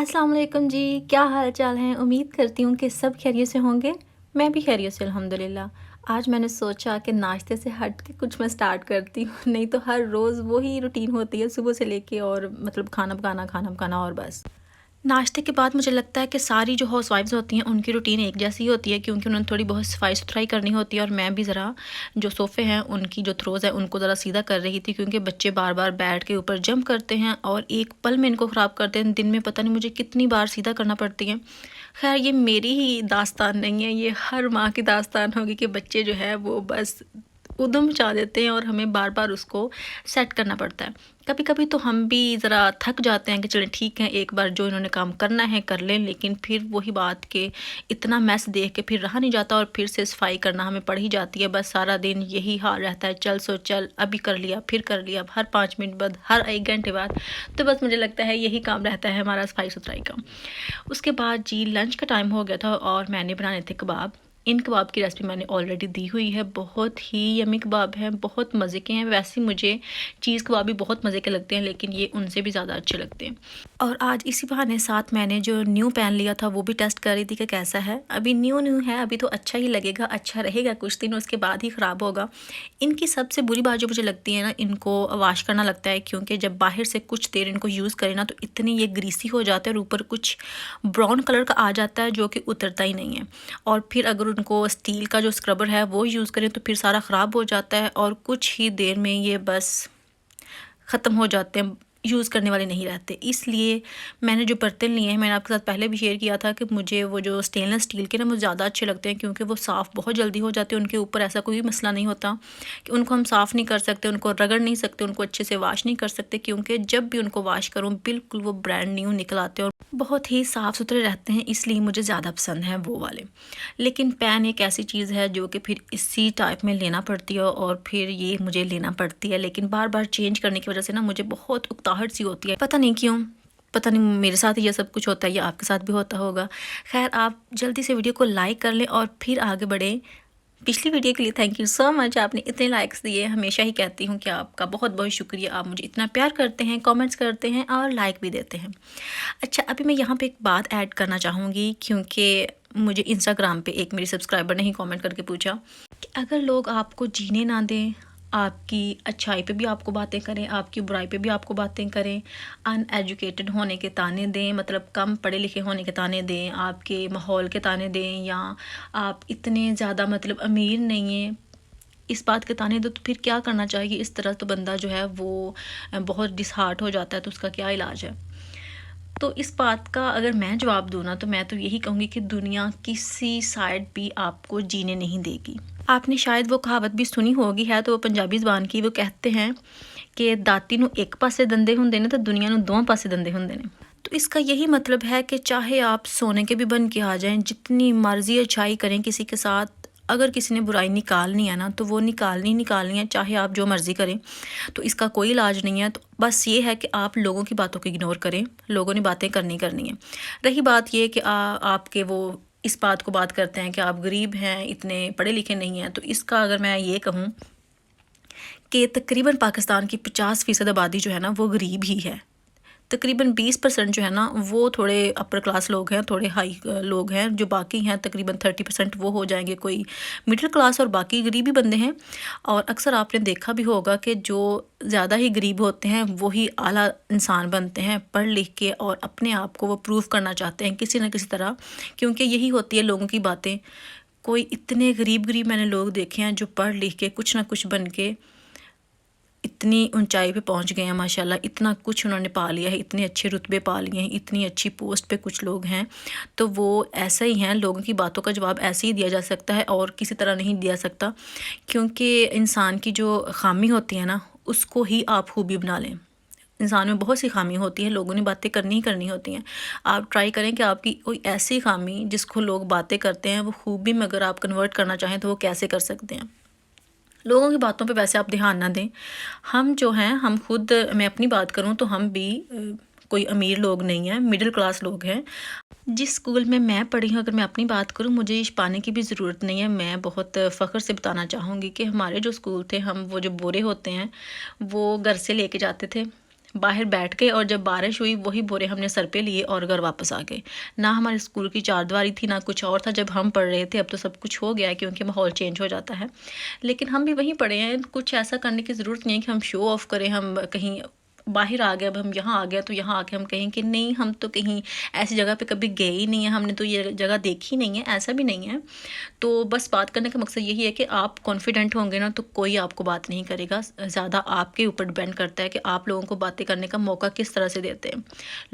अस्सलाम वालेकुम जी, क्या हाल चाल हैं? उम्मीद करती हूँ कि सब खैरियत से होंगे। मैं भी खैरियत से अल्हम्दुलिल्लाह। आज मैंने सोचा कि नाश्ते से हट के कुछ मैं स्टार्ट करती हूँ नहीं तो हर रोज़ वही रूटीन होती है सुबह से लेके और मतलब खाना पकाना और बस। नाश्ते के बाद मुझे लगता है कि सारी जो हाउसवाइफ्स होती हैं उनकी रूटीन एक जैसी ही होती है क्योंकि उन्होंने थोड़ी बहुत सफाई-सुथराई करनी होती है और मैं भी ज़रा जो सोफ़े हैं उनकी जो थ्रोज़ हैं उनको ज़रा सीधा कर रही थी क्योंकि बच्चे बार-बार बेड के ऊपर जंप करते हैं और एक पल में इनको ख़राब करते हैं। दिन में पता नहीं मुझे कितनी बार सीधा करना पड़ती है। ख़ैर ये मेरी ही दास्तान नहीं है, ये हर माँ की दास्तान होगी कि बच्चे जो है वो बस ऊधम मचा देते हैं और हमें बार-बार उसको सेट करना पड़ता है। कभी-कभी तो हम भी ज़रा थक जाते हैं कि चलें ठीक है, एक बार जो इन्होंने काम करना है कर लें, लेकिन फिर वही बात कि इतना मेस देख के फिर रहा नहीं जाता और फिर से सफाई करना हमें पड़ ही जाती है। बस सारा दिन यही हाल रहता है, चल सो चल, अभी कर लिया, फिर कर लिया, हर 5 मिनट बाद, हर 1 घंटे बाद। तो बस मुझे लगता है यही काम रहता है हमारा सफाई-सुथराई का। उसके बाद जी लंच का टाइम हो गया था और मैंने बनाने थे कबाब। इन कबाब की रेसिपी मैंने ऑलरेडी दी हुई है, बहुत ही यम्मी कबाब हैं, बहुत मज़े के हैं। वैसे मुझे चीज़ कबाब भी बहुत मज़े के लगते हैं, लेकिन ये उनसे भी ज़्यादा अच्छे लगते हैं। और आज इसी बहाने साथ मैंने जो न्यू पैन लिया था वो भी टेस्ट कर रही थी कि कैसा है। अभी न्यू है, अभी तो अच्छा ही लगेगा, अच्छा रहेगा कुछ दिन, उसके बाद ही ख़राब होगा। इनकी सबसे बुरी बात जो मुझे लगती है ना, इनको वॉश करना लगता है क्योंकि जब बाहर से कुछ देर इनको यूज़ करें ना तो इतनी ये ग्रीसी हो जाते हैं और ऊपर कुछ ब्राउन कलर का आ जाता है जो कि उतरता ही नहीं है। और फिर अगर उनको स्टील का जो स्क्रबर है वो यूज़ करें तो फिर सारा ख़राब हो जाता है और कुछ ही देर में ये बस ख़त्म हो जाते हैं, यूज़ करने वाले नहीं रहते। इसलिए मैंने जो बर्तन लिए हैं, मैंने आपके साथ पहले भी शेयर किया था कि मुझे वो जो स्टेनलेस स्टील के ना मुझे ज़्यादा अच्छे लगते हैं क्योंकि वो साफ़ बहुत जल्दी हो जाते हैं। उनके ऊपर ऐसा कोई मसला नहीं होता कि उनको हम साफ़ नहीं कर सकते, उनको रगड़ नहीं सकते, उनको अच्छे से वॉश नहीं कर सकते क्योंकि जब भी उनको वॉश करूँ बिल्कुल वो ब्रांड न्यू निकल आते हैं और बहुत ही साफ़ सुथरे रहते हैं, इसलिए मुझे ज़्यादा पसंद हैं वो वाले। लेकिन पैन एक ऐसी चीज़ है जो कि फिर इसी टाइप में लेना पड़ती है और फिर ये मुझे लेना पड़ती है, लेकिन बार-बार चेंज करने की वज़ह से ना मुझे बहुत उकताहट सी होती है। पता नहीं क्यों? पता नहीं मेरे साथ ही ये सब कुछ होता है या आपके साथ भी होता होगा। ख़ैर आप जल्दी से वीडियो को लाइक कर लें और फिर आगे बढ़ें। पिछली वीडियो के लिए थैंक यू सो मच, आपने इतने लाइक्स दिए। हमेशा ही कहती हूँ कि आपका बहुत-बहुत शुक्रिया। आप मुझे इतना प्यार करते हैं, कमेंट्स करते हैं और लाइक भी देते हैं। अच्छा, अभी मैं यहाँ पे एक बात ऐड करना चाहूँगी क्योंकि मुझे इंस्टाग्राम पे एक मेरी सब्सक्राइबर ने ही कमेंट करके पूछा कि अगर लोग आपको जीने ना दें, आपकी अच्छाई पे भी आपको बातें करें, आपकी बुराई पे भी आपको बातें करें, अनएजुकेटेड होने के ताने दें, मतलब कम पढ़े लिखे होने के ताने दें, आपके माहौल के ताने दें या आप इतने ज़्यादा मतलब अमीर नहीं हैं, इस बात के ताने दो, तो फिर क्या करना चाहिए? इस तरह तो बंदा जो है वो बहुत डिसहार्ट हो जाता है, तो उसका क्या इलाज है? तो इस बात का अगर मैं जवाब दूँ ना तो मैं तो यही कहूँगी कि दुनिया किसी साइड भी आपको जीने नहीं देगी। आपने शायद वो कहावत भी सुनी होगी, है तो वो पंजाबी ज़ुबान की। वो कहते हैं कि दाती नूं एक पासे दंदे हुंदे ने तो दुनिया नूं दोवां पासे दंदे हुंदे ने। तो इसका यही मतलब है कि चाहे आप सोने के भी बन के आ जाएँ, जितनी मर्ज़ी अच्छाई करें किसी के साथ, अगर किसी ने बुराई निकालनी है ना तो वो निकालनी है, चाहे आप जो मर्ज़ी करें। तो इसका कोई इलाज नहीं है। तो बस ये है कि आप लोगों की बातों को इग्नोर करें, लोगों ने बातें करनी है। रही बात ये कि आपके वो इस बात को बात करते हैं कि आप गरीब हैं, इतने पढ़े लिखे नहीं हैं, तो इसका अगर मैं ये कहूँ कि तकरीबन पाकिस्तान की 50% आबादी जो है ना वो गरीब ही है। तकरीबन 20% जो है ना वो थोड़े अपर क्लास लोग हैं, थोड़े हाई लोग हैं, जो बाकी हैं तकरीबन 30% वो हो जाएंगे कोई मिडिल क्लास और बाकी गरीबी बंदे हैं। और अक्सर आपने देखा भी होगा कि जो ज़्यादा ही गरीब होते हैं वही आला इंसान बनते हैं, पढ़ लिख के और अपने आप को वो प्रूव करना चाहते हैं किसी न किसी तरह, क्योंकि यही होती है लोगों की बातें। कोई इतने गरीब मैंने लोग देखे हैं जो पढ़ लिख के कुछ ना कुछ बन के इतनी ऊंचाई पे पहुंच गए हैं माशाल्लाह, इतना कुछ उन्होंने पा लिया है, इतने अच्छे रुतबे पा लिए हैं, इतनी अच्छी पोस्ट पे कुछ लोग हैं। तो वो ऐसे ही हैं, लोगों की बातों का जवाब ऐसे ही दिया जा सकता है और किसी तरह नहीं दिया सकता, क्योंकि इंसान की जो खामी होती है ना उसको ही आप खूबी बना लें। इंसान में बहुत सी खामी होती है, लोगों ने बातें करनी ही करनी होती हैं। आप ट्राई करें कि आपकी कोई ऐसी खामी जिसको लोग बातें करते हैं वो खूबी में अगर आप कन्वर्ट करना चाहें तो वो कैसे कर सकते हैं। लोगों की बातों पे वैसे आप ध्यान ना दें। हम जो हैं, हम खुद, मैं अपनी बात करूं तो हम भी कोई अमीर लोग नहीं हैं, मिडिल क्लास लोग हैं। जिस स्कूल में मैं पढ़ी हूँ, अगर मैं अपनी बात करूँ, मुझे इश पाने की भी ज़रूरत नहीं है। मैं बहुत फ़ख्र से बताना चाहूँगी कि हमारे जो स्कूल थे, हम वो जो बोरे होते हैं वो घर से लेके जाते थे। बाहर बैठ गए और जब बारिश हुई वही बोरे हमने सर पे लिए और घर वापस आ गए। ना हमारे स्कूल की चारदीवारी थी ना कुछ और था जब हम पढ़ रहे थे। अब तो सब कुछ हो गया है क्योंकि माहौल चेंज हो जाता है, लेकिन हम भी वहीं पढ़े हैं। कुछ ऐसा करने की ज़रूरत नहीं है कि हम शो ऑफ़ करें, हम कहीं बाहर आ गए, अब हम यहाँ आ गए तो यहाँ आके हम कहें कि नहीं हम तो कहीं ऐसी जगह पे कभी गए ही नहीं है, हमने तो ये जगह देखी नहीं है, ऐसा भी नहीं है। तो बस बात करने का मकसद यही है कि आप कॉन्फिडेंट होंगे ना तो कोई आपको बात नहीं करेगा। ज़्यादा आपके ऊपर डिपेंड करता है कि आप लोगों को बातें करने का मौका किस तरह से देते हैं।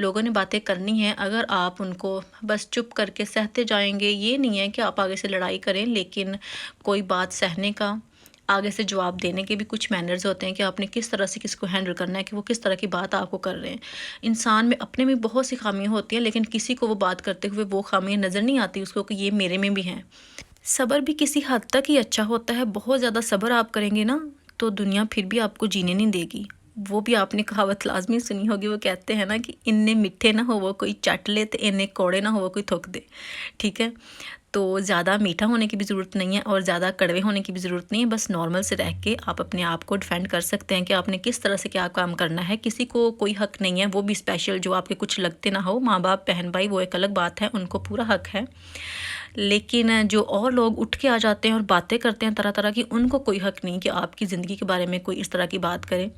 लोगों ने बातें करनी है, अगर आप उनको बस चुप करके सहते जाएंगे, ये नहीं है कि आप आगे से लड़ाई करें, लेकिन कोई बात सहने का, आगे से जवाब देने के भी कुछ मैनर्स होते हैं कि आपने किस तरह से किसको हैंडल करना है कि वो किस तरह की बात आपको कर रहे हैं। इंसान में अपने में बहुत सी खामियां होती हैं, लेकिन किसी को वो बात करते हुए वो खामियां नज़र नहीं आती उसको कि ये मेरे में भी हैं। सब्र भी किसी हद तक ही अच्छा होता है। बहुत ज़्यादा सब्र आप करेंगे ना तो दुनिया फिर भी आपको जीने नहीं देगी। वो भी आपने कहावत लाजमी सुनी होगी, वो कहते हैं ना कि इन्ने मिठे ना हो वो कोई चट ले तो इन्ने कौड़े ना हो वो कोई थुक दे। ठीक है, तो ज़्यादा मीठा होने की भी ज़रूरत नहीं है और ज़्यादा कड़वे होने की भी ज़रूरत नहीं है। बस नॉर्मल से रह के आप अपने आप को डिफेंड कर सकते हैं कि आपने किस तरह से क्या काम करना है। किसी को कोई हक नहीं है, वो भी स्पेशल जो आपके कुछ लगते ना हो, माँ बाप बहन भाई वो एक अलग बात है, उनको पूरा हक है। लेकिन जो और लोग उठ के आ जाते हैं और बातें करते हैं तरह तरह की, उनको कोई हक नहीं कि आपकी ज़िंदगी के बारे में कोई इस तरह की बात करे।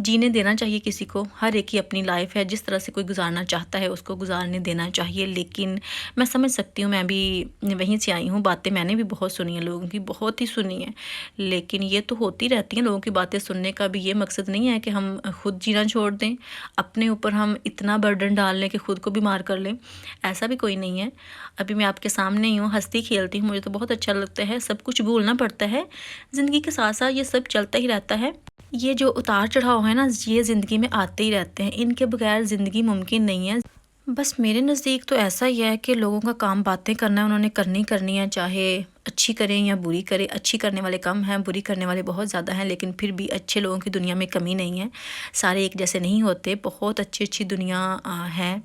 जीने देना चाहिए किसी को, हर एक की अपनी लाइफ है, जिस तरह से कोई गुजारना चाहता है उसको गुजारने देना चाहिए। लेकिन मैं समझ सकती हूँ, मैं भी वहीं से आई हूँ, बातें मैंने भी बहुत सुनी है लोगों की, बहुत ही सुनी है। लेकिन ये तो होती रहती हैं, लोगों की बातें सुनने का भी ये मकसद नहीं है कि हम खुद जीना छोड़ दें, अपने ऊपर हम इतना बर्डन डाल लें कि खुद को बीमार कर लें, ऐसा भी कोई नहीं है। अभी मैं आपके सामने ही हूँ, हंसती खेलती हूँ, मुझे तो बहुत अच्छा लगता है। सब कुछ भूलना पड़ता है, ज़िंदगी के साथ साथ ये सब चलता ही रहता है। ये जो उतार चढ़ाव है ना, ये ज़िंदगी में आते ही रहते हैं, इनके बगैर ज़िंदगी मुमकिन नहीं है। बस मेरे नज़दीक तो ऐसा ही है कि लोगों का काम बातें करना है, उन्होंने करनी करनी है, चाहे अच्छी करें या बुरी करें। अच्छी करने वाले कम हैं, बुरी करने वाले बहुत ज़्यादा हैं, लेकिन फिर भी अच्छे लोगों की दुनिया में कमी नहीं है। सारे एक जैसे नहीं होते, बहुत अच्छी अच्छी दुनिया है,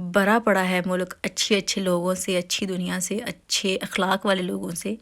भरा पड़ा है मुल्क अच्छे अच्छे लोगों से, अच्छी दुनिया से, अच्छे अखलाक वाले लोगों से।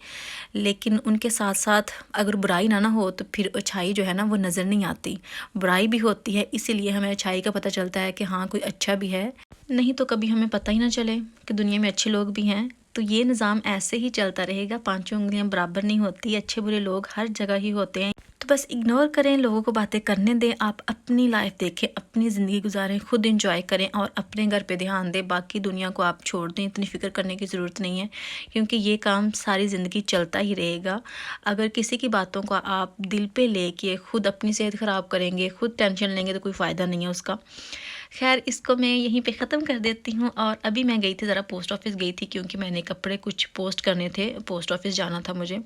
लेकिन उनके साथ साथ अगर बुराई ना हो तो फिर अच्छाई जो है ना वो नज़र नहीं आती। बुराई भी होती है, इसीलिए हमें अच्छाई का पता चलता है कि हाँ कोई अच्छा भी है, नहीं तो कभी हमें पता ही ना चले कि दुनिया में अच्छे लोग भी हैं। तो ये निज़ाम ऐसे ही चलता रहेगा, पांचों उंगलियां बराबर नहीं होती, अच्छे बुरे लोग हर जगह ही होते हैं। तो बस इग्नोर करें, लोगों को बातें करने दें, आप अपनी लाइफ देखें, अपनी ज़िंदगी गुजारें, खुद इंजॉय करें और अपने घर पे ध्यान दें। बाकी दुनिया को आप छोड़ दें, इतनी फ़िक्र करने की ज़रूरत नहीं है, क्योंकि ये काम सारी ज़िंदगी चलता ही रहेगा। अगर किसी की बातों को आप दिल पे लेके खुद अपनी सेहत ख़राब करेंगे, खुद टेंशन लेंगे तो कोई फ़ायदा नहीं है उसका। खैर, इसको मैं यहीं पे ख़त्म कर देती हूँ। और अभी मैं गई थी, ज़रा पोस्ट ऑफिस गई थी, क्योंकि मैंने कपड़े कुछ पोस्ट करने थे, पोस्ट ऑफिस जाना था मुझे।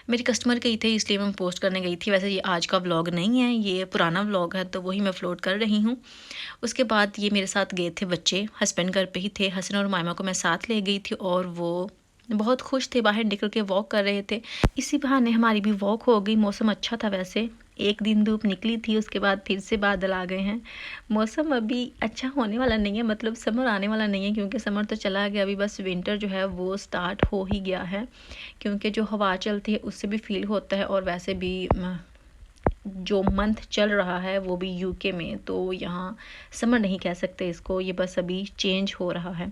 मेरी कस्टमर गई थे इसलिए मैं पोस्ट करने गई थी। वैसे ये आज का व्लॉग नहीं है, ये पुराना व्लॉग है, तो वही मैं अपलोड कर रही हूँ। उसके बाद ये मेरे साथ गए थे बच्चे, हस्बैंड घर पे ही थे, हसन और मायमा को मैं साथ ले गई थी और वो बहुत खुश थे, बाहर निकल के वॉक कर रहे थे। इसी बहाने हमारी भी वॉक हो गई। मौसम अच्छा था, वैसे एक दिन धूप निकली थी, उसके बाद फिर से बादल आ गए हैं। मौसम अभी अच्छा होने वाला नहीं है, मतलब समर आने वाला नहीं है, क्योंकि समर तो चला गया, अभी बस विंटर जो है वो स्टार्ट हो ही गया है। क्योंकि जो हवा चलती है उससे भी फील होता है, और वैसे भी जो मंथ चल रहा है वो भी यूके में, तो यहाँ समर नहीं कह सकते इसको, ये बस अभी चेंज हो रहा है।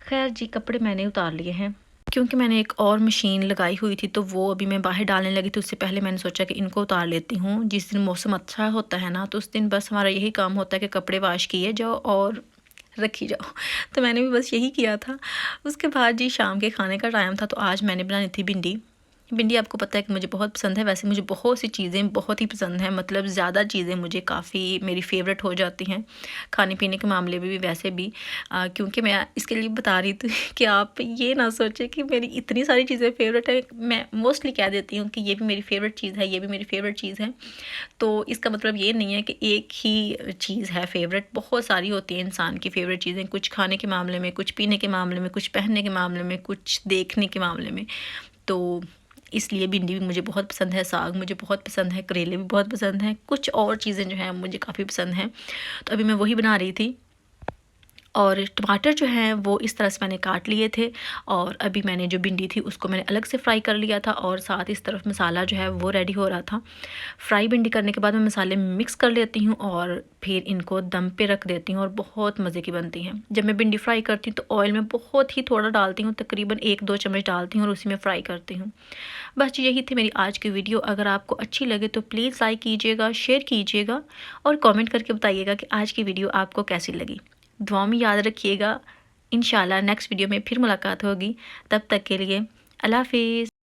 खैर जी, कपड़े मैंने उतार लिए हैं, क्योंकि मैंने एक और मशीन लगाई हुई थी तो वो अभी मैं बाहर डालने लगी थी। उससे पहले मैंने सोचा कि इनको उतार लेती हूँ। जिस दिन मौसम अच्छा होता है ना तो उस दिन बस हमारा यही काम होता है कि कपड़े वॉश किए जाओ और रखी जाओ। तो मैंने भी बस यही किया था। उसके बाद जी शाम के खाने का टाइम था, तो आज मैंने बनानी थी भिंडी। भिंडी आपको पता है कि मुझे बहुत पसंद है। वैसे मुझे बहुत सी चीज़ें बहुत ही पसंद हैं, मतलब ज़्यादा चीज़ें मुझे काफ़ी मेरी फेवरेट हो जाती हैं खाने पीने के मामले में भी। वैसे भी क्योंकि मैं इसके लिए बता रही थी कि आप ये ना सोचें कि मेरी इतनी सारी चीज़ें फेवरेट है। मैं मोस्टली कह देती हूँ कि ये भी मेरी फेवरेट चीज़ है, ये भी मेरी फेवरेट चीज़ है। तो इसका मतलब ये नहीं है कि एक ही चीज़ है फेवरेट, बहुत सारी होती है इंसान की फेवरेट चीज़ें, कुछ खाने के मामले में, कुछ पीने के मामले में, कुछ पहनने के मामले में, कुछ देखने के मामले में। तो इसलिए भिंडी भी मुझे बहुत पसंद है, साग मुझे बहुत पसंद है, करेले भी बहुत पसंद हैं, कुछ और चीज़ें जो हैं मुझे काफ़ी पसंद हैं। तो अभी मैं वही बना रही थी। और टमाटर जो हैं वो इस तरह से मैंने काट लिए थे। और अभी मैंने जो भिंडी थी उसको मैंने अलग से फ्राई कर लिया था और साथ इस तरफ मसाला जो है वो रेडी हो रहा था। फ्राई भिंडी करने के बाद मैं मसाले मिक्स कर लेती हूँ और फिर इनको दम पे रख देती हूँ और बहुत मज़े की बनती हैं। जब मैं भिंडी फ्राई करती हूँ तो ऑयल में बहुत ही थोड़ा डालती हूँ, तकरीबन 1-2 चम्मच डालती हूँ और उसी में फ्राई करती हूँ। बस यही थी मेरी आज की वीडियो। अगर आपको अच्छी लगे तो प्लीज़ लाइक कीजिएगा, शेयर कीजिएगा और कमेंट करके बताइएगा कि आज की वीडियो आपको कैसी लगी। दुआ में याद रखिएगा। इंशाल्लाह नेक्स्ट वीडियो में फिर मुलाकात होगी। तब तक के लिए अल्लाह हाफ़िज़।